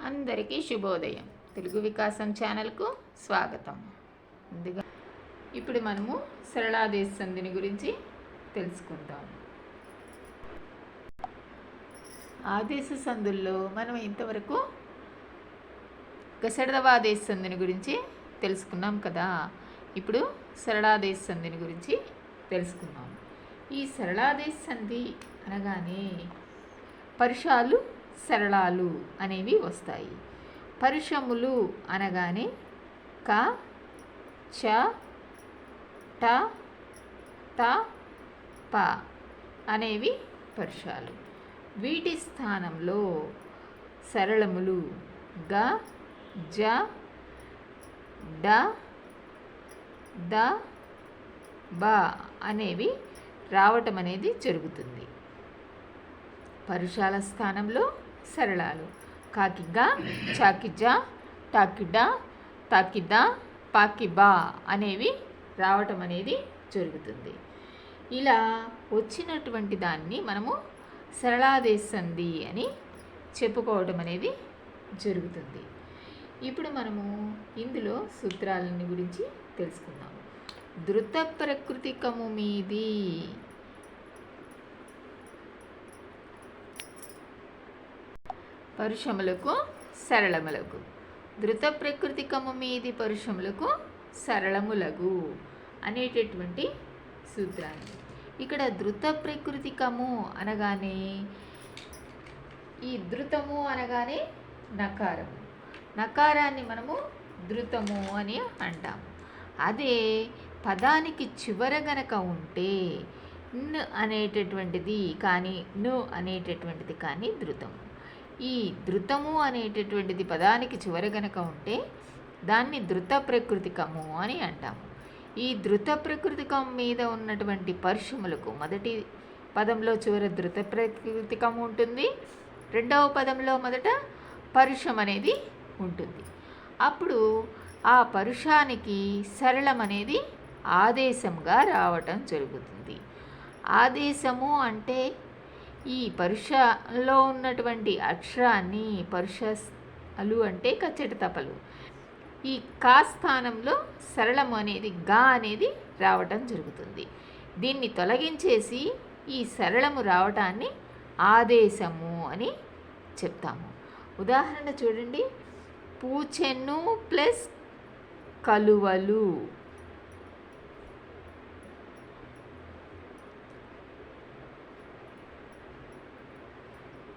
అందరికీ శుభోదయం. తెలుగు వికాసం ఛానల్కు స్వాగతం. ముందుగా ఇప్పుడు మనము సరళాదేశ సంధిని గురించి తెలుసుకుందాం. ఆదేశ సంధుల్లో మనం ఇంతవరకు గసడదవాదేశ సంధిని గురించి తెలుసుకున్నాం కదా. ఇప్పుడు సరళాదేశ సంధిని గురించి తెలుసుకున్నాం. ఈ సరళాదేశ సంధి అనగానే పరుషాలు సరళాలు అనేవి వస్తాయి. పరుషములు అనగానే క, చ, ట, త, ప అనేవి పరుషాలు. వీటి స్థానంలో సరళములు గ, జ, డ, ద, బ అనేవి రావటం అనేది జరుగుతుంది. పరుషాల స్థానంలో సరళాలు కాకిగా, చాకిజా, టాకిడా, తాకిదా, పాకిబా అనేవి రావటం అనేది జరుగుతుంది. ఇలా వచ్చినటువంటి దాన్ని మనము సరళాదేశ సంధి అని చెప్పుకోవడం అనేది జరుగుతుంది. ఇప్పుడు మనము ఇందులో సూత్రాలని గురించి తెలుసుకుందాము. ధృత ప్రకృతికము మీది పరుషములకు సరళములకు, ధృత ప్రకృతికము మీది పరుషములకు సరళములగు అనేటటువంటి సూత్రాన్ని. ఇక్కడ ధృత ప్రకృతికము అనగానే ఈ ధృతము అనగానే నకారము, నకారాన్ని మనము ధృతము అని అంటాము. అదే పదానికి చివర గనక ఉంటే న్ అనేటటువంటిది కానీ ను అనేటటువంటిది కానీ ధృతము. ఈ ధృతము అనేటటువంటిది పదానికి చివర గనక ఉంటే దాన్ని ధృత ప్రకృతికము అని అంటాము. ఈ ధృత ప్రకృతికం మీద ఉన్నటువంటి పరుషములకు మొదటి పదంలో చివర ధృత ప్రకృతికము ఉంటుంది, రెండవ పదంలో మొదట పరుషం అనేది ఉంటుంది. అప్పుడు ఆ పరుషానికి సరళం అనేది ఆదేశంగా రావటం జరుగుతుంది. ఆదేశము అంటే ఈ పరుషలో ఉన్నటువంటి అక్షరాన్ని, పరుషలు అంటే కచ్చటి తపలు, ఈ కా స్థానంలో సరళము అనేది గా అనేది రావటం జరుగుతుంది. దీన్ని తొలగించేసి ఈ సరళము రావటాన్ని ఆదేశము అని చెప్తాము. ఉదాహరణ చూడండి. పూచెన్ను ప్లస్ కలువలు,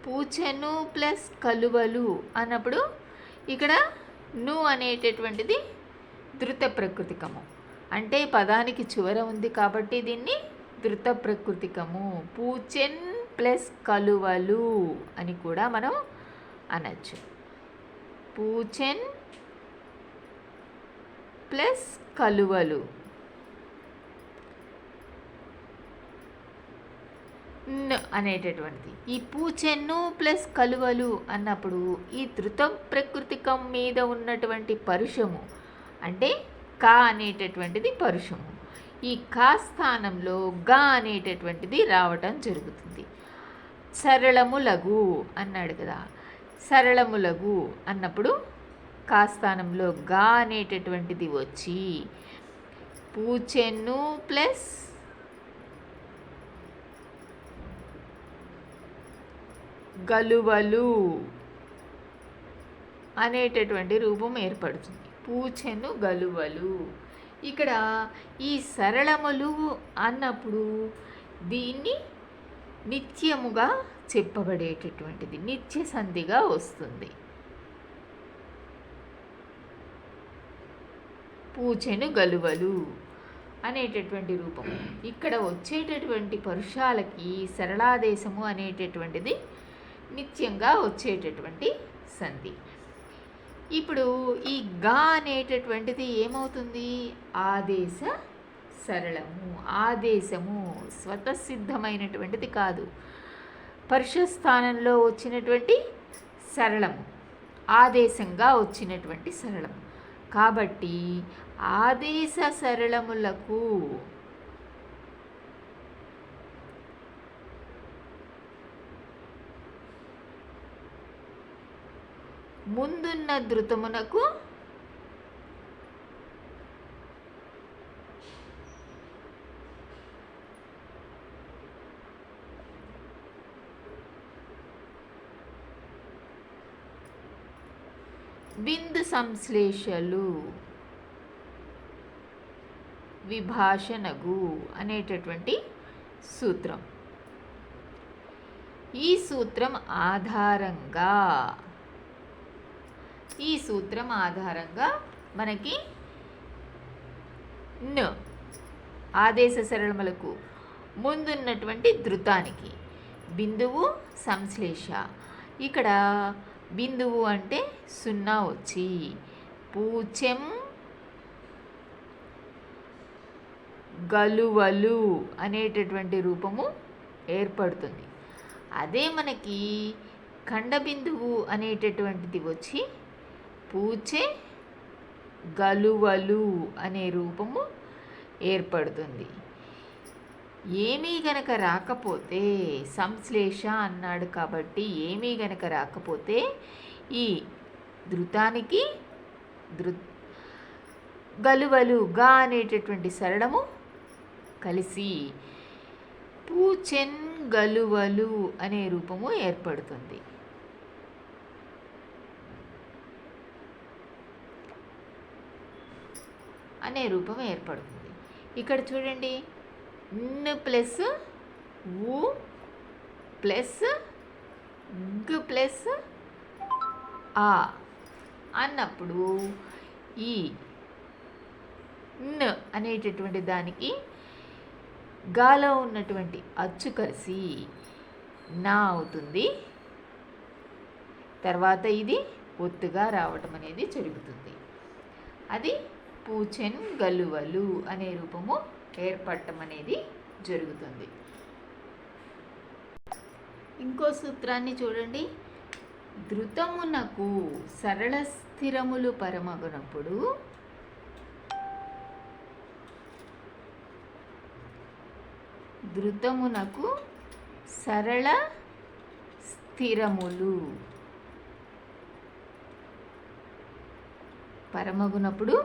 పూచెను ప్లస్ కలువలు అన్నప్పుడు ఇక్కడ ను అనేటటువంటిది ధృత ప్రకృతికము, అంటే పదానికి చివర ఉంది కాబట్టి దీన్ని ధృత ప్రకృతికము. పూచెన్ ప్లస్ కలువలు అని కూడా మనం అనొచ్చు. పూచెన్ ప్లస్ కలువలు. న్ అనేటటువంటిది ఈ పూచెన్ను ప్లస్ కలువలు అన్నప్పుడు ఈ ధృత ప్రకృతికం మీద ఉన్నటువంటి పరుషము అంటే కా అనేటటువంటిది పరుషము. ఈ కా స్థానంలో గా అనేటటువంటిది రావటం జరుగుతుంది. సరళములగు అన్నాడు కదా. సరళములగు అన్నప్పుడు కా స్థానంలో గా అనేటటువంటిది వచ్చి పూచెన్ను ప్లస్ గలువలు అనేటటువంటి రూపం ఏర్పడుతుంది. పూచెను గలువలు. ఇక్కడ ఈ సరళములు అన్నప్పుడు దీన్ని నిత్యముగా చెప్పబడేటటువంటిది నిత్య సంధిగా వస్తుంది. పూచెను గలువలు అనేటటువంటి రూపం. ఇక్కడ వచ్చేటటువంటి పరుషాలకి సరళాదేశము అనేటటువంటిది నిత్యంగా వచ్చేటటువంటి సంధి. ఇప్పుడు ఈ గా అనేటటువంటిది ఏమవుతుంది? ఆదేశ సరళము. ఆదేశము స్వతసిద్ధమైనటువంటిది కాదు, పరుష స్థానంలో వచ్చినటువంటి సరళము, ఆదేశంగా వచ్చినటువంటి సరళము. కాబట్టి ఆదేశ సరళములకు ముందున్న ధృతమునకు బిందు సంశ్లేషలు విభాషణగు అనేటటువంటి సూత్రం. ఈ సూత్రం ఆధారంగా మనకి న ఆదేశ సరళములకు ముందున్నటువంటి ధృతానికి బిందువు సంశ్లేష. ఇక్కడ బిందువు అంటే 0 వచ్చి పూచెం గలువలు అనేటటువంటి రూపము ఏర్పడుతుంది. అదే మనకి ఖండబిందువు అనేటటువంటిది వచ్చి పూచె గలువలు అనే రూపము ఏర్పడుతుంది. ఏమీ గనక రాకపోతే, సంశ్లేష అన్నాడు కాబట్టి ఏమీ గనక రాకపోతే ఈ ధృతానికి గలువలు గా అనేటటువంటి సరళము కలిసి పూచెన్ గలువలు అనే రూపము ఏర్పడుతుంది. ఇక్కడ చూడండి, న్ ప్లస్ ఊ ప్లస్ గ్ ప్లస్ ఆ అన్నప్పుడు ఈ న్ అనేటటువంటి దానికి గాలో ఉన్నటువంటి అచ్చు కలిసి నా అవుతుంది. తర్వాత ఇది ఒత్తుగా రావటం అనేది జరుగుతుంది. అది పూచెన్ గలువలు అనే రూపము ఏర్పడటం అనేది జరుగుతుంది. ఇంకో సూత్రాన్ని చూడండి. ధృతమునకు సరళ స్థిరములు పరమగునప్పుడు ధృతమునకు సరళ స్థిరములు పరమగునప్పుడు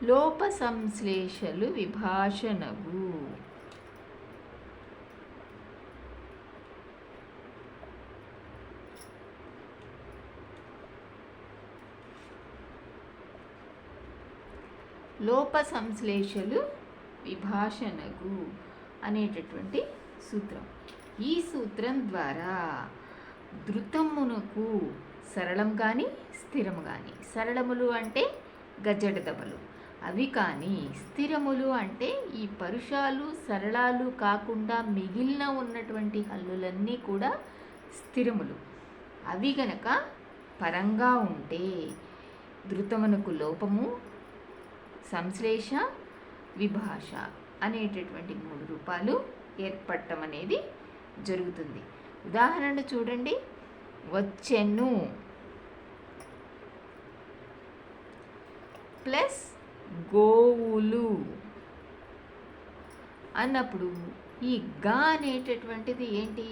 లోప సంశ్లేషలు విభాషణగు. లోప సంశ్లేషలు విభాషణగు అనేటటువంటి సూత్రం. ఈ సూత్రం ద్వారా ధృతమునకు సరళం కానీ స్థిరము కానీ, సరళములు అంటే గజ్జెడ దెబ్బలు, అవి కానీ స్థిరములు అంటే ఈ పరుషాలు సరళాలు కాకుండా మిగిలిన ఉన్నటువంటి హల్లులన్నీ కూడా స్థిరములు. అవి గనక పరంగా ఉంటే ధృతమునకు లోపము, సంశ్లేష, విభాష అనేటటువంటి 3 రూపాలు ఏర్పడటం అనేది జరుగుతుంది. ఉదాహరణ చూడండి. వచ్చెను ప్లస్ గోవులు అన్నప్పుడు ఈ గా అనేటటువంటిది ఏంటి?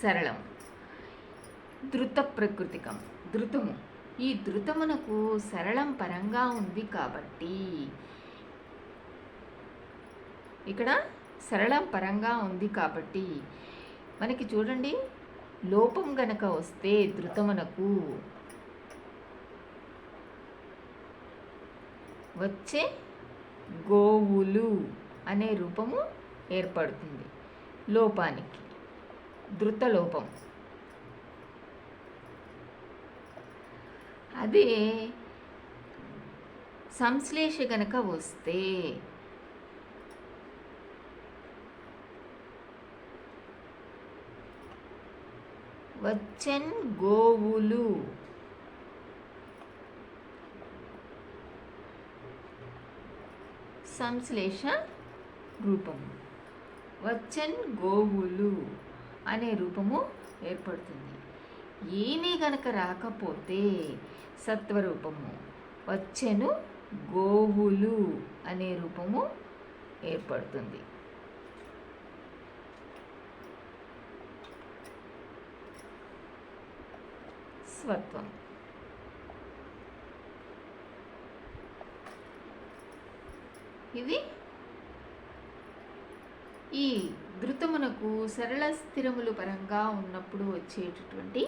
సరళం, ధృత ప్రకృతికం, ధృతము. ఈ ధృతమునకు సరళం పరంగా ఉంది కాబట్టి, ఇక్కడ సరళం పరంగా ఉంది కాబట్టి మనకి చూడండి, లోపం గనక వస్తే ధృతమునకు వచ్చే గోవులు అనే రూపము ఏర్పడుతుంది. లోపానికి ధృత లోపం. అదే సంశ్లేష గనక వస్తే వచ్చెన్ గోవులు సంశ్లేష రూపము. వచ్చెన్ గోవులు అనే రూపము ఏర్పడుతుంది. ఏమీ గనక రాకపోతే సత్వరూపము వచ్చెను గోవులు అనే రూపము ఏర్పడుతుంది. స్వత్వం. ఇది ఈ ధృతమునకు సరళ స్థిరములు పరంగా ఉన్నప్పుడు వచ్చేటటువంటి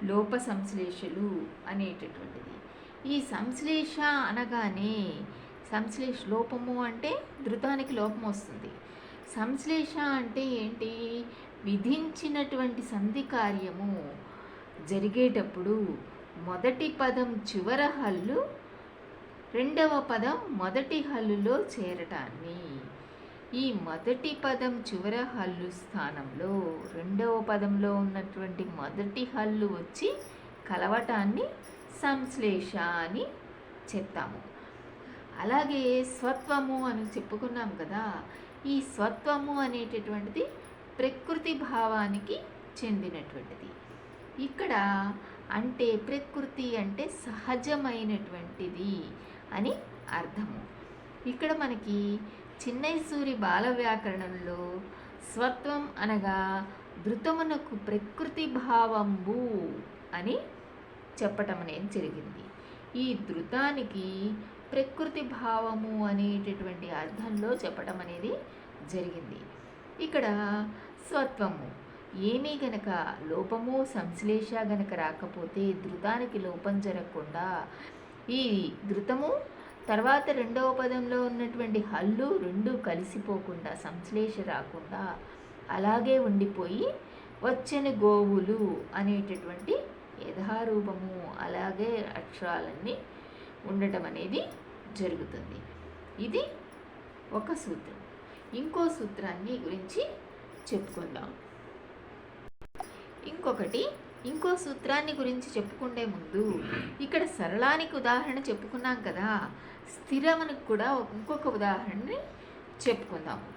లోప సంశ్లేషలు అనేటటువంటిది. ఈ సంశ్లేష అనగానే లోపము అంటే ధృతానికి లోపం వస్తుంది. సంశ్లేష అంటే ఏంటి? విధించినటువంటి సంధి కార్యము జరిగేటప్పుడు మొదటి పదం చివర హల్లు రెండవ పదం మొదటి హల్లులో చేరటాన్ని, ఈ మొదటి పదం చివర హల్లు స్థానంలో రెండవ పదంలో ఉన్నటువంటి మొదటి హల్లు వచ్చి కలవటాన్ని సంశ్లేష అని చెప్తాము. అలాగే స్వత్వము అని చెప్పుకున్నాం కదా. ఈ స్వత్వము అనేటటువంటిది ప్రకృతి భావానికి చెందినటువంటిది. ఇక్కడ అంటే ప్రకృతి అంటే సహజమైనటువంటిది అని అర్థము. ఇక్కడ మనకి చిన్నైసూరి బాల వ్యాకరణంలో స్వత్వం అనగా ధృతమునకు ప్రకృతి భావంబు అని చెప్పటం అనేది జరిగింది. ఈ ధృతానికి ప్రకృతి భావము అనేటటువంటి అర్థంలో చెప్పటం అనేది జరిగింది. ఇక్కడ స్వత్వము ఏమీ గనక లోపము సంశ్లేష గనక రాకపోతే ధృతానికి లోపం జరగకుండా ఈ ధృతము తర్వాత రెండవ పదంలో ఉన్నటువంటి హల్లు రెండు కలిసిపోకుండా సంశ్లేష రాకుండా అలాగే ఉండిపోయి వచ్చని గోవులు అనేటటువంటి యథారూపము అలాగే అక్షరాలన్నీ ఉండటం అనేది జరుగుతుంది. ఇది ఒక సూత్రం. ఇంకో సూత్రాన్ని గురించి చెప్పుకుందాం. ఇంకో సూత్రాన్ని గురించి చెప్పుకుంటే ముందు ఇక్కడ సరళానికి ఉదాహరణ చెప్పుకున్నాం కదా, స్థిరమునకు కూడా ఇంకొక ఉదాహరణని చెప్పుకుందాము.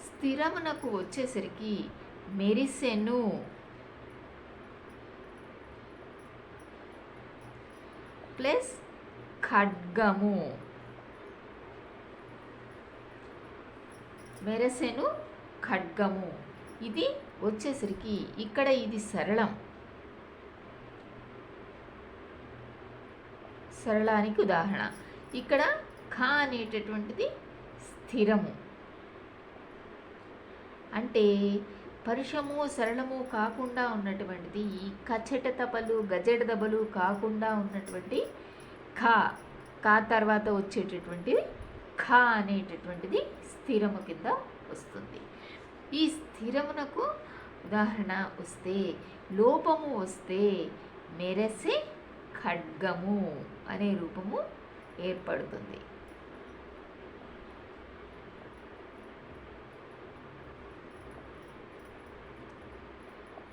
స్థిరమునకు వచ్చేసరికి మెరిసెను ప్లస్ ఖడ్గము. మెరసెను ఖడ్గము ఇది వచ్చేసరికి ఇక్కడ ఇది సరళానికి ఉదాహరణ. ఇక్కడ ఖ అనేటటువంటిది స్థిరము. అంటే పరుషము సరళము కాకుండా ఉన్నటువంటిది కచట తపలు గజడ దబలు కాకుండా ఉన్నటువంటి కా తర్వాత వచ్చేటటువంటి ఖ అనేటటువంటిది స్థిరము కింద వస్తుంది. ఈ స్థిరమునకు ఉదాహరణ వస్తే లోపము వస్తే మెరసే ఖడ్గము అనే రూపము ఏర్పడుతుంది.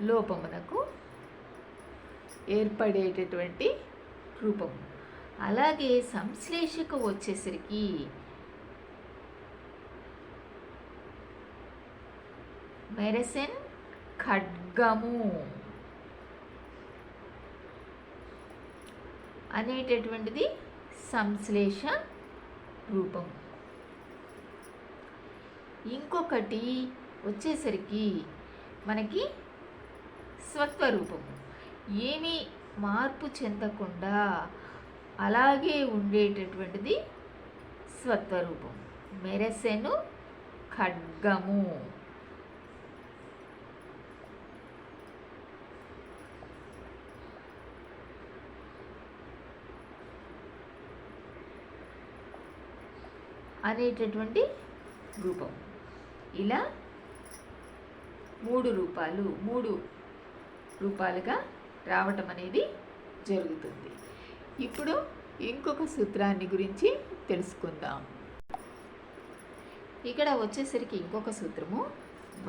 లోపమునకు ఏర్పడేటటువంటి రూపము. అలాగే సంశ్లేషకు వచ్చేసరికి మెరసెన్ ఖడ్గము అనేటటువంటిది సంశ్లేష రూపం. ఇంకొకటి వచ్చేసరికి మనకి స్వత్వరూపము. ఏమీ మార్పు చెందకుండా అలాగే ఉండేటటువంటిది స్వత్వరూపం. మెరసెను ఖడ్గము. అనేటటువంటి రూపం. ఇలా మూడు రూపాలుగా రావటం అనేది జరుగుతుంది. ఇప్పుడు ఇంకొక సూత్రాన్ని గురించి తెలుసుకుందాం. ఇక్కడ వచ్చేసరికి ఇంకొక సూత్రము,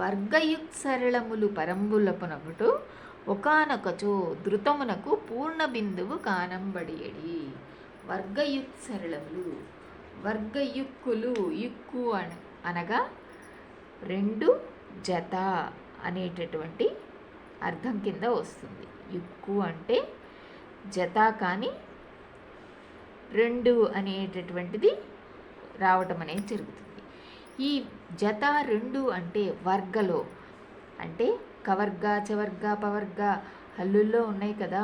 వర్గయుక్సరళములు పరంబులపునగుటు ఒకానొకచో ధృతమునకు పూర్ణ బిందువు కానంబడియడి. వర్గయుక్సరళములు, వర్గయుక్కులు, యుక్కు అనగా రెండు జత అనేటటువంటి అర్థం కింద వస్తుంది. యుక్కు అంటే జత, కానీ రెండు అనేటటువంటిది రావటం అనేది జరుగుతుంది. ఈ జత రెండు అంటే వర్గలో, అంటే కవర్గ చవర్గ పవర్గ హల్లుల్లో ఉన్నాయి కదా,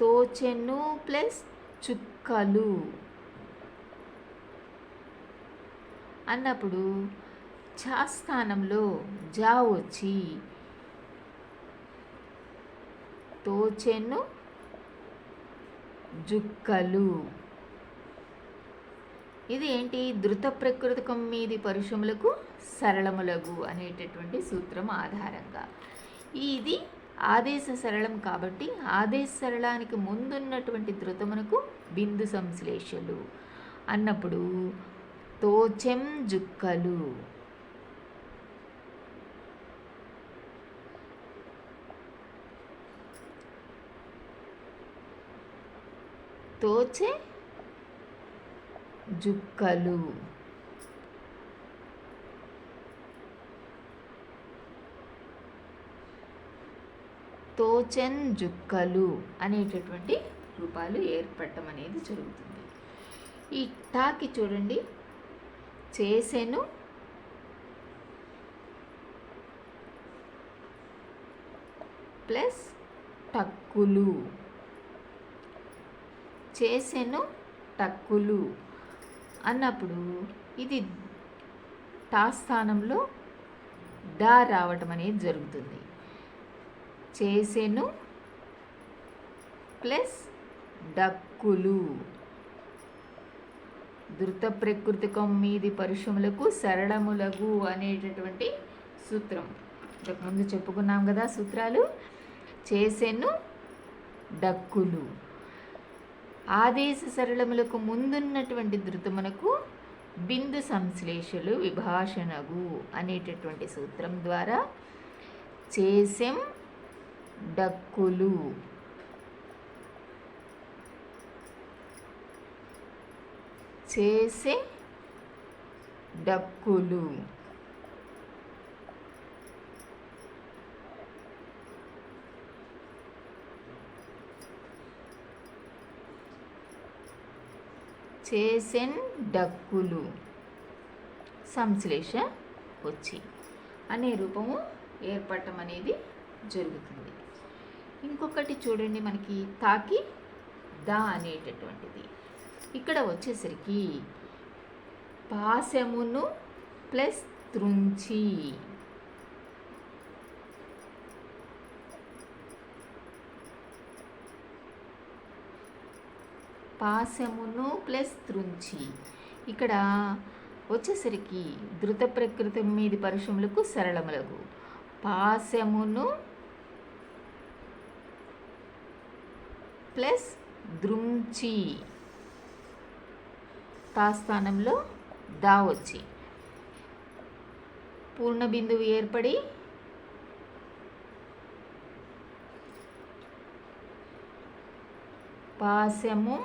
తోచెను ప్లస్ చుక్కలు అన్నప్పుడు ఛ స్థానంలో జా వచ్చి తోచెను జుక్కలు. ఇది ఏంటి? ధృత ప్రకృతికం మీది పరుషములకు సరళములగు అనేటటువంటి సూత్రం ఆధారంగా. ఇది ఆదేశ సరళం కాబట్టి ఆదేశ సరళానికి ముందున్నటువంటి ధృతమునకు బిందు సంశ్లేషలు అన్నప్పుడు తోచెం జుక్కలు. తోచె జుక్కలు. తోచెన్ జుక్కలు అనేటటువంటి రూపాలు ఏర్పడటం అనేది జరుగుతుంది. ఈ టాకి చూడండి, చేసెను ప్లస్ టక్కులు. చేసెను టక్కులు అన్నప్పుడు ఇది టా స్థానంలో డా రావటం అనేది జరుగుతుంది. చేసెను ప్లస్ డక్కులు. ధృత ప్రకృతికం మీది పరుషములకు సరళములగు అనేటటువంటి సూత్రం ఇంతకుముందు చెప్పుకున్నాం కదా సూత్రాలు. చేసెను డక్కులు. ఆదేశ సరళములకు ముందున్నటువంటి ధృతమునకు బిందు సంశ్లేషలు విభాషణగు అనేటటువంటి సూత్రం ద్వారా చేసెం డక్కులు. చేసే డక్కులు. చేసెన్ డక్కులు సంశ్లేష వచ్చి అనే రూపము ఏర్పడటం అనేది జరుగుతుంది. ఇంకొకటి చూడండి, మనకి తాకి దా అనేటటువంటిది ఇక్కడ వచ్చేసరికి పాశమును ప్లస్ త్రుంచి. పాశమును ప్లస్ త్రుంచి ఇక్కడ వచ్చేసరికి ధృత ప్రకృతి మీది పరుషములకు సరళములకు పాశమును ప్లస్ ద్రుంచి. తా స్థానంలో దా వచ్చి పూర్ణ బిందువు ఏర్పడి పాశము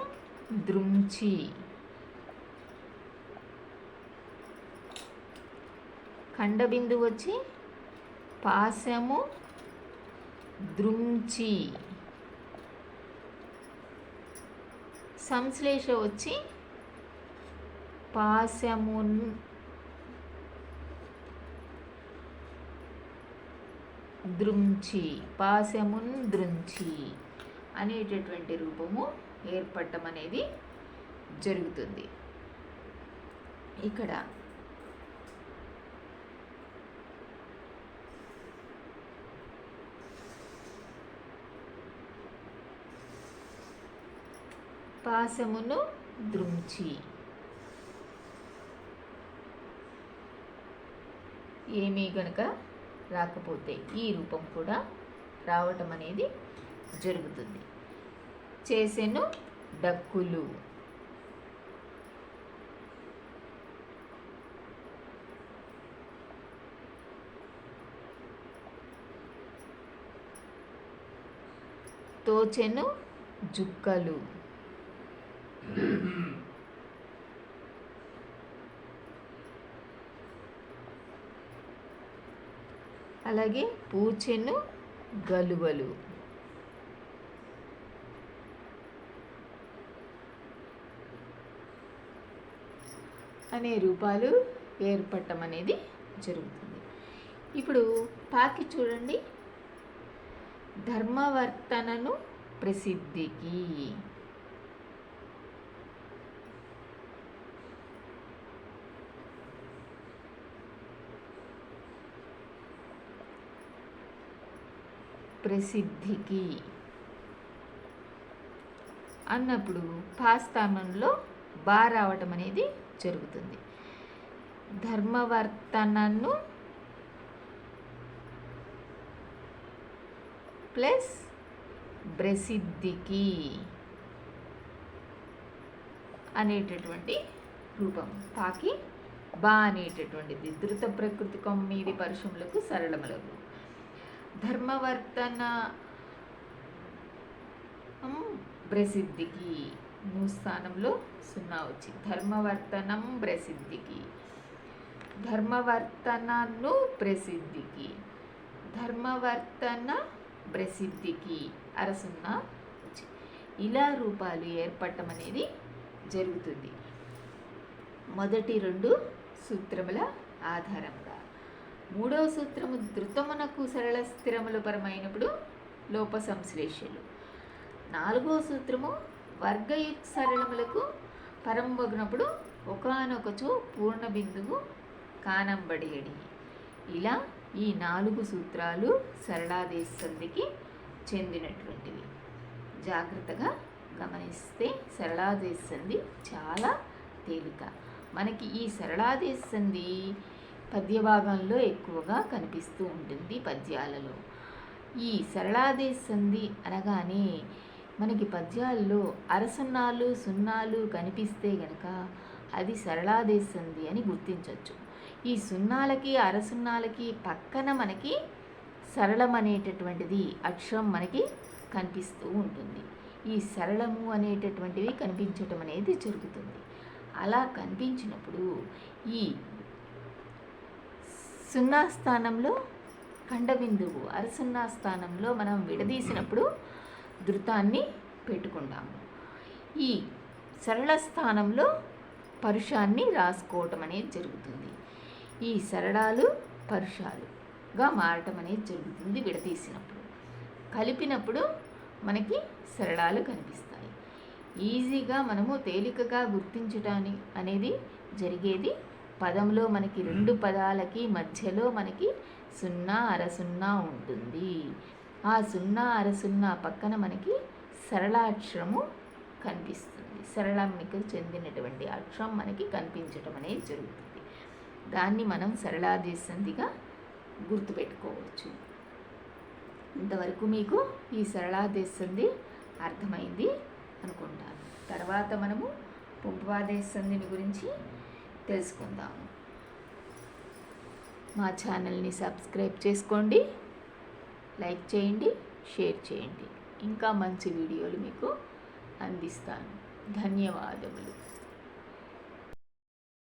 ద్రుంచి. ఖండబిందు వచ్చి పాశము ద్రుంచి. సంశ్లేష వచ్చి పాశమున్ ద్రుంచి. పాశమున్ ద్రుంచి అనేటటువంటి రూపము ఏర్పడటం అనేది జరుగుతుంది. ఇక్కడ పాశమును ద్రుంచి. ఏమీ గనక రాకపోతే ఈ రూపం కూడా రావటం అనేది జరుగుతుంది. చేసెను డక్కులు. తోచెను జుక్కలు. అలాగే పూచెను గలువలు. అనే రూపాలు ఏర్పడటం అనేది జరుగుతుంది. ఇప్పుడు పాకి చూడండి, ధర్మవర్తనను ప్రసిద్ధికి. ప్రసిద్ధికి అన్నప్పుడు పాస్థానంలో బా రావటం అనేది జరుగుతుంది. ధర్మవర్తనను ప్లస్ ప్రసిద్ధికి అనేటటువంటి రూపం. పాకి బా అనేటటువంటిది ధృత ప్రకృతి కొమ్మిది పరుషములకు సరళములకు. ధర్మవర్తన ప్రసిద్ధికి స్థానంలో 0 వచ్చి ధర్మవర్తనం ప్రసిద్ధికి. ధర్మవర్తనను ప్రసిద్ధికి. ధర్మవర్తన ప్రసిద్ధికి 0 వచ్చి ఇలా రూపాలు ఏర్పడటం అనేది జరుగుతుంది. మొదటి 2 సూత్రముల ఆధారంగా. 3వ సూత్రము ధృతమునకు సరళ స్థిరములు పరమైనప్పుడు లోప సంశ్లేషలు. 4వ సూత్రము వర్గయుక్ సరళములకు పరంబొగినప్పుడు ఒకానొకచో పూర్ణ బిందువు కానంబడేడి. ఇలా ఈ 4 సూత్రాలు సరళాదేశ సంధికి చెందినటువంటివి. జాగ్రత్తగా గమనిస్తే సరళాదేశ సంధి చాలా తేలిక. మనకి ఈ సరళాదేశ సంధి పద్య భాగంలో ఎక్కువగా కనిపిస్తూ ఉంటుంది పద్యాలలో. ఈ సరళాదేశ సంధి అనగానే మనకి పద్యాల్లో అరసున్నాలు సున్నాలు కనిపిస్తే గనక అది సరళాదేశ సంధి అని గుర్తించవచ్చు. ఈ సున్నాలకి అరసున్నాలకి పక్కన మనకి సరళం అనేటటువంటిది అక్షరం మనకి కనిపిస్తూ ఉంటుంది. ఈ సరళము అనేటటువంటివి కనిపించటం అనేది జరుగుతుంది. అలా కనిపించినప్పుడు ఈ 0 స్థానంలో ఖండబిందువు, అరసున్నా స్థానంలో మనం విడదీసినప్పుడు ధృతాన్ని పెట్టుకుంటాము. ఈ సరళ స్థానంలో పరుషాన్ని రాసుకోవటం అనేది జరుగుతుంది. ఈ సరళాలు పరుషాలుగా మారటం అనేది జరుగుతుంది విడదీసినప్పుడు. కలిపినప్పుడు మనకి సరళాలు కనిపిస్తాయి. ఈజీగా మనము తేలికగా గుర్తించటానికి అనేది జరిగేది పదంలో మనకి 2 పదాలకి మధ్యలో మనకి 0 అరసున్నా ఉంటుంది. ఆ 0 అరసున్నా పక్కన మనకి సరళాక్షరము కనిపిస్తుంది. సరళానికి చెందినటువంటి అక్షరం మనకి కనిపించటం అనేది జరుగుతుంది. దాన్ని మనం సరళాదేశ సంధిగా గుర్తుపెట్టుకోవచ్చు. ఇంతవరకు మీకు ఈ సరళాదేశ సంధి అర్థమైంది అనుకుంటాను. తర్వాత మనము పుంపవాదేశ సంధిని గురించి తెలుసుకుందాము. మా ఛానల్ని సబ్స్క్రైబ్ చేసుకోండి, లైక్ చేయండి, షేర్ చేయండి. ఇంకా మంచి వీడియోలు మీకు అందిస్తాను. ధన్యవాదములు.